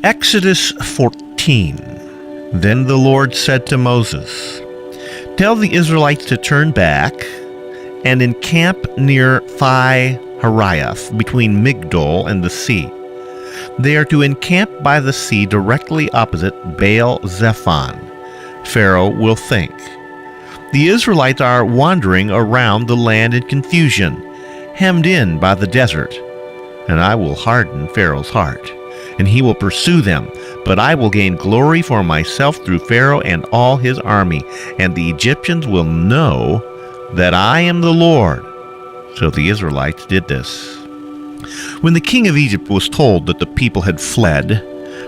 Exodus 14. Then the Lord said to Moses, "Tell the Israelites to turn back and encamp near Pi-hahiroth, between Migdol and the sea. They are to encamp by the sea directly opposite Baal-zephon. Pharaoh will think, 'The Israelites are wandering around the land in confusion, hemmed in by the desert.' And I will harden Pharaoh's heart, and he will pursue them. But I will gain glory for myself through Pharaoh and all his army, and the Egyptians will know that I am the Lord." So the Israelites did this. When the king of Egypt was told that the people had fled,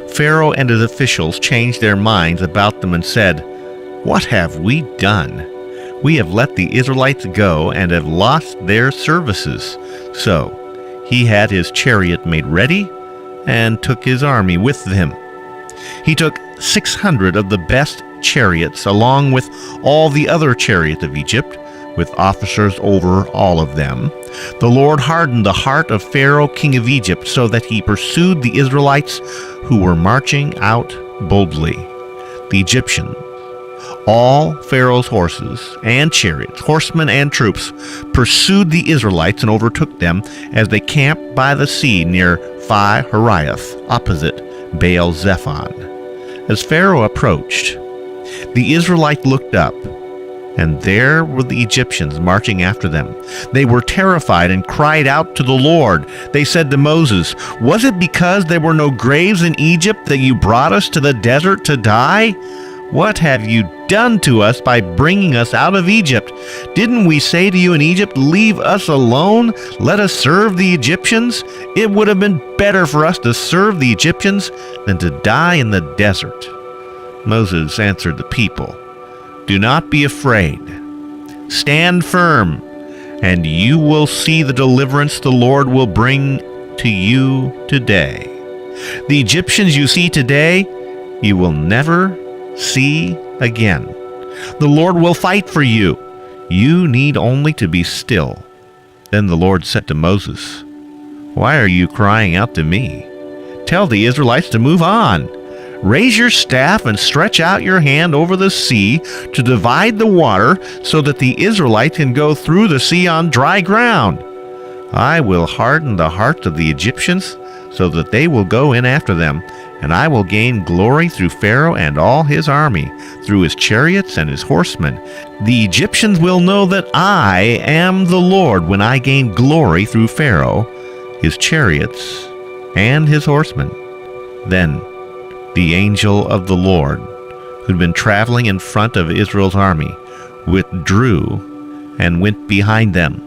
Pharaoh and his officials changed their minds about them and said, "What have we done? We have let the Israelites go and have lost their services." So he had his chariot made ready and took his army with him. He took 600 of the best chariots, along with all the other chariots of Egypt, with officers over all of them. The Lord hardened the heart of Pharaoh, king of Egypt, so that he pursued the Israelites who were marching out boldly. The Egyptians, all Pharaoh's horses and chariots, horsemen and troops, pursued the Israelites and overtook them as they camped by the sea near Pi-hahiroth, opposite Baal-zephon. As Pharaoh approached, the Israelites looked up, and there were the Egyptians marching after them. They were terrified and cried out to the Lord. They said to Moses, "Was it because there were no graves in Egypt that you brought us to the desert to die? What have you done to us by bringing us out of Egypt? Didn't we say to you in Egypt, 'Leave us alone, let us serve the Egyptians'? It would have been better for us to serve the Egyptians than to die in the desert." Moses answered the people, "Do not be afraid. Stand firm, and you will see the deliverance the Lord will bring to you today. The Egyptians you see today, you will never see again. The Lord will fight for you. You need only to be still." Then the Lord said to Moses, "Why are you crying out to me? Tell the Israelites to move on. Raise your staff and stretch out your hand over the sea to divide the water so that the Israelites can go through the sea on dry ground. I will harden the hearts of the Egyptians so that they will go in after them, and I will gain glory through Pharaoh and all his army, through his chariots and his horsemen. The Egyptians will know that I am the Lord when I gain glory through Pharaoh, his chariots, and his horsemen." Then the angel of the Lord, who'd been traveling in front of Israel's army, withdrew and went behind them.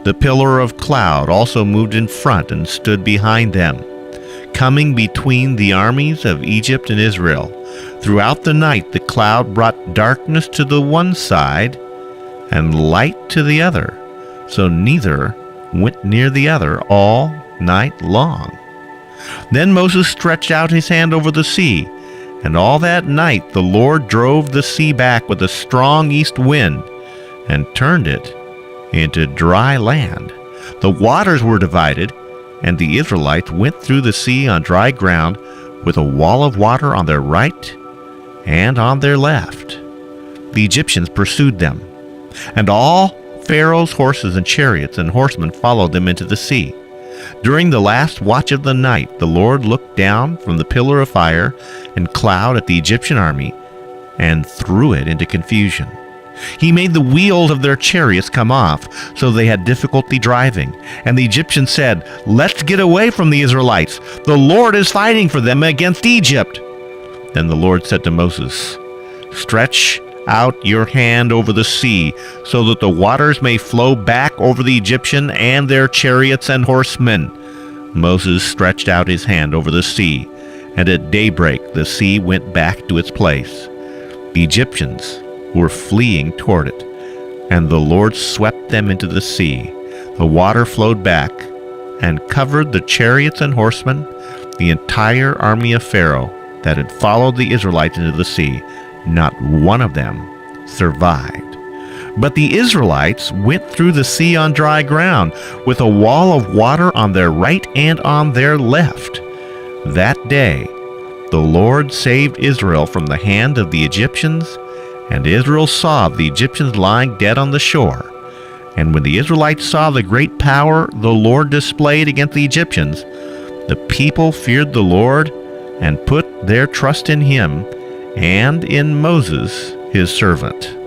The pillar of cloud also moved in front and stood behind them, coming between the armies of Egypt and Israel. Throughout the night the cloud brought darkness to the one side and light to the other, so neither went near the other all night long. Then Moses stretched out his hand over the sea, and all that night the Lord drove the sea back with a strong east wind and turned it into dry land. The waters were divided, and the Israelites went through the sea on dry ground with a wall of water on their right and on their left. The Egyptians pursued them, and all Pharaoh's horses and chariots and horsemen followed them into the sea. During the last watch of the night, the Lord looked down from the pillar of fire and cloud at the Egyptian army and threw it into confusion. He made the wheels of their chariots come off, so they had difficulty driving. And the Egyptians said, "Let's get away from the Israelites. The Lord is fighting for them against Egypt." Then the Lord said to Moses, "Stretch out your hand over the sea, so that the waters may flow back over the Egyptian and their chariots and horsemen." Moses stretched out his hand over the sea, and at daybreak the sea went back to its place. The Egyptians were fleeing toward it, and the Lord swept them into the sea. The water flowed back and covered the chariots and horsemen, the entire army of Pharaoh that had followed the Israelites into the sea. Not one of them survived. But the Israelites went through the sea on dry ground, with a wall of water on their right and on their left. That day the Lord saved Israel from the hand of the Egyptians, and Israel saw the Egyptians lying dead on the shore. And when the Israelites saw the great power the Lord displayed against the Egyptians, the people feared the Lord and put their trust in him and in Moses, his servant.